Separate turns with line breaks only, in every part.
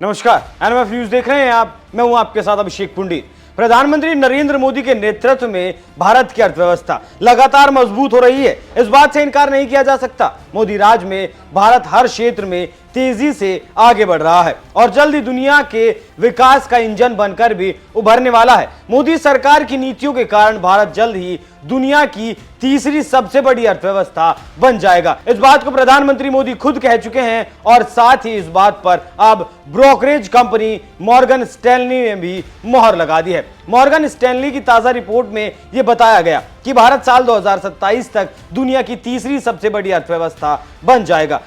नमस्कार, NMF news देख रहे हैं आप। मैं हूं आपके साथ अभिषेक पुंडी। प्रधानमंत्री नरेंद्र मोदी के नेतृत्व में भारत की अर्थव्यवस्था लगातार मजबूत हो रही है, इस बात से इनकार नहीं किया जा सकता। मोदी राज में भारत हर क्षेत्र में तेजी से आगे बढ़ रहा है और जल्द ही दुनिया के विकास का इंजन बनकर भी उभरने वाला है। मोदी सरकार की नीतियों के कारण भारत जल्द ही दुनिया की तीसरी सबसे बड़ी अर्थव्यवस्था बन जाएगा। इस बात को प्रधानमंत्री मोदी खुद कह चुके हैं और साथ ही इस बात पर अब ब्रोकरेज कंपनी मॉर्गन स्टैनली ने भी मोहर लगा दी है। मॉर्गन स्टैनली की ताजा रिपोर्ट में यह बताया गया कि भारत साल 2027 तक दुनिया की तीसरी सबसे बड़ी अर्थव्यवस्था बन जाएगा।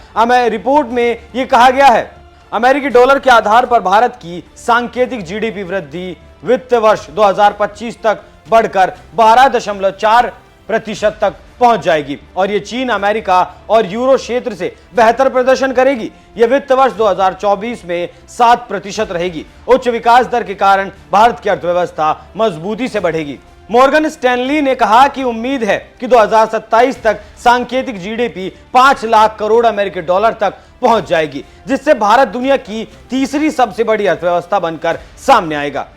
रिपोर्ट में यह कहा गया है, अमेरिकी डॉलर के आधार पर भारत की सांकेतिक जीडीपी वृद्धि वित्त वर्ष 2025 तक बढ़कर 12.4% तक पहुंच जाएगी और ये चीन, अमेरिका और यूरो क्षेत्र से बेहतर प्रदर्शन करेगी। यह वित्त वर्ष 2024 में 7% रहेगी। उच्च विकास दर के कारण भारत की अर्थव्यवस्था मजबूती से बढ़ेगी। मॉर्गन स्टैनली ने कहा कि उम्मीद है कि 2027 तक सांकेतिक जीडीपी 5 लाख करोड़ अमेरिकी डॉलर तक पहुंच जाएगी, जिससे भारत दुनिया की तीसरी सबसे बड़ी अर्थव्यवस्था बनकर सामने आएगा।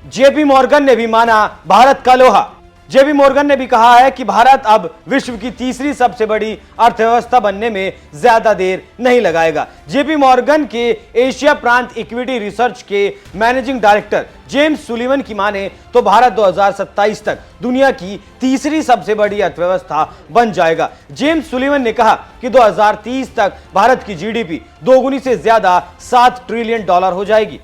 जेपी मॉर्गन ने भी माना भारत का लोहा। जेपी मॉर्गन ने भी कहा है कि भारत अब विश्व की तीसरी सबसे बड़ी अर्थव्यवस्था बनने में ज्यादा देर नहीं लगाएगा। जेपी मॉर्गन के एशिया प्रांत इक्विटी रिसर्च के मैनेजिंग डायरेक्टर जेम्स सुलिवन की माने तो भारत 2027 तक दुनिया की तीसरी सबसे बड़ी अर्थव्यवस्था बन जाएगा। जेम्स सुलिवन ने कहा कि 2030 तक भारत की जीडीपी दोगुनी से ज्यादा $7 ट्रिलियन हो जाएगी।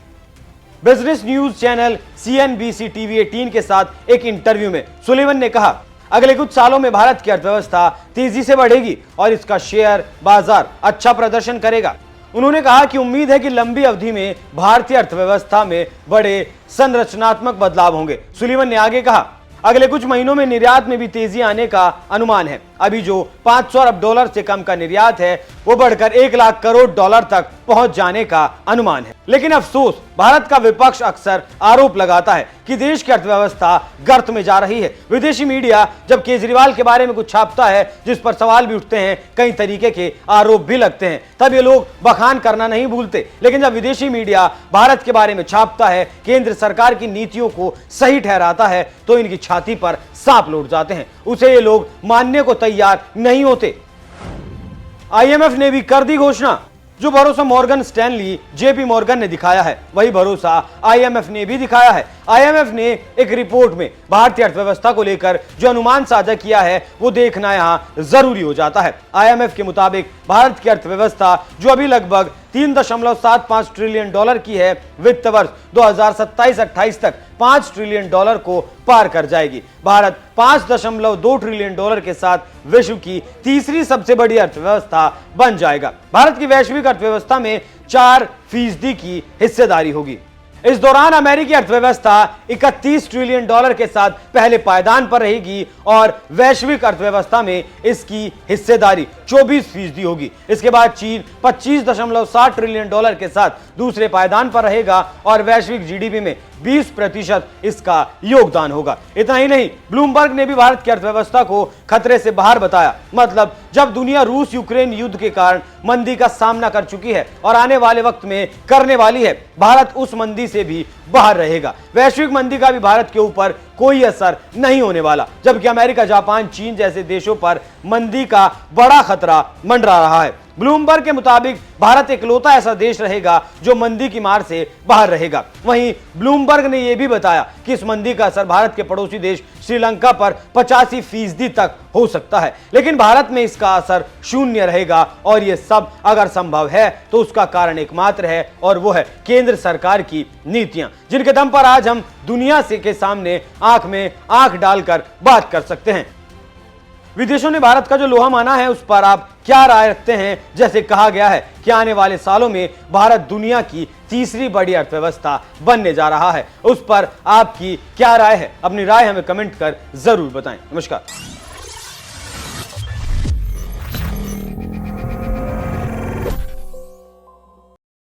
Business news channel CNBC TV 18 के साथ एक इंटरव्यू में सुलिवन ने कहा, अगले कुछ सालों में भारत की अर्थव्यवस्था तेजी से बढ़ेगी और इसका शेयर बाजार अच्छा प्रदर्शन करेगा। उन्होंने कहा कि उम्मीद है कि लंबी अवधि में भारतीय अर्थव्यवस्था में बड़े संरचनात्मक बदलाव होंगे। सुलिवन ने आगे कहा, अगले कुछ महीनों में निर्यात में भी तेजी आने का अनुमान है। अभी जो $500 अरब से कम का निर्यात है वो बढ़कर $1 लाख करोड़ तक पहुंच जाने का अनुमान है। लेकिन अफसोस, भारत का विपक्ष अक्सर आरोप लगाता है कि देश की अर्थव्यवस्था गर्त में जा रही है। विदेशी मीडिया जब केजरीवाल के बारे में कुछ छापता है जिस पर सवाल भी उठते हैं, कई तरीके के आरोप भी लगते हैं, तब ये लोग बखान करना नहीं भूलते। लेकिन जब विदेशी मीडिया भारत के बारे में छापता है, केंद्र सरकार की नीतियों को सही ठहराता है, तो इनकी छाती पर सांप लौट जाते हैं। उसे ये लोग मानने को तैयार नहीं होते। IMF ने भी कर दी घोषणा। जो भरोसा मॉर्गन स्टैनली, जेपी मॉर्गन ने दिखाया है, वही भरोसा IMF ने भी दिखाया है। IMF ने एक रिपोर्ट में भारतीय अर्थव्यवस्था को लेकर जो अनुमान साझा किया है वो देखना यहां जरूरी हो जाता है। IMF के मुताबिक भारत की अर्थव्यवस्था जो अभी लगभग $3.75 ट्रिलियन की है, वित्त वर्ष 2027-28 तक $5 ट्रिलियन को पार कर जाएगी। भारत $5.2 ट्रिलियन के साथ विश्व की तीसरी सबसे बड़ी अर्थव्यवस्था बन जाएगा। भारत की वैश्विक अर्थव्यवस्था में 4% की हिस्सेदारी होगी। इस दौरान अमेरिकी अर्थव्यवस्था $31 ट्रिलियन के साथ पहले पायदान पर रहेगी और वैश्विक अर्थव्यवस्था में इसकी हिस्सेदारी 24% होगी। इसके बाद चीन $25.7 ट्रिलियन के साथ दूसरे पायदान पर रहेगा और वैश्विक जीडीपी में 20% इसका योगदान होगा। इतना ही नहीं, ब्लूमबर्ग ने भी भारत की अर्थव्यवस्था को खतरे से बाहर बताया। मतलब जब दुनिया रूस यूक्रेन युद्ध के कारण मंदी का सामना कर चुकी है और आने वाले वक्त में करने वाली है, भारत उस मंदी से भी बाहर रहेगा। वैश्विक मंदी का भी भारत के ऊपर कोई असर नहीं होने वाला, जबकि अमेरिका, जापान, चीन जैसे देशों पर मंदी का बड़ा खतरा मंडरा रहा है। ब्लूमबर्ग के मुताबिक भारत इकलौता ऐसा देश रहेगा जो मंदी की मार से बाहर रहेगा। वहीं ब्लूमबर्ग ने यह भी बताया कि इस मंदी का असर भारत के पड़ोसी देश श्रीलंका पर 85% तक हो सकता है, लेकिन भारत में इसका असर 0 रहेगा। और यह सब अगर संभव है तो उसका कारण एकमात्र है और वो है केंद्र सरकार की नीतियां, जिनके दम पर आज हम दुनिया से के सामने आंख में आंख डालकर बात कर सकते हैं। विदेशों ने भारत का जो लोहा माना है उस पर आप क्या राय रखते हैं? जैसे कहा गया है कि आने वाले सालों में भारत दुनिया की तीसरी बड़ी अर्थव्यवस्था बनने जा रहा है, उस पर आपकी क्या राय है? अपनी राय हमें कमेंट कर जरूर बताएं। नमस्कार।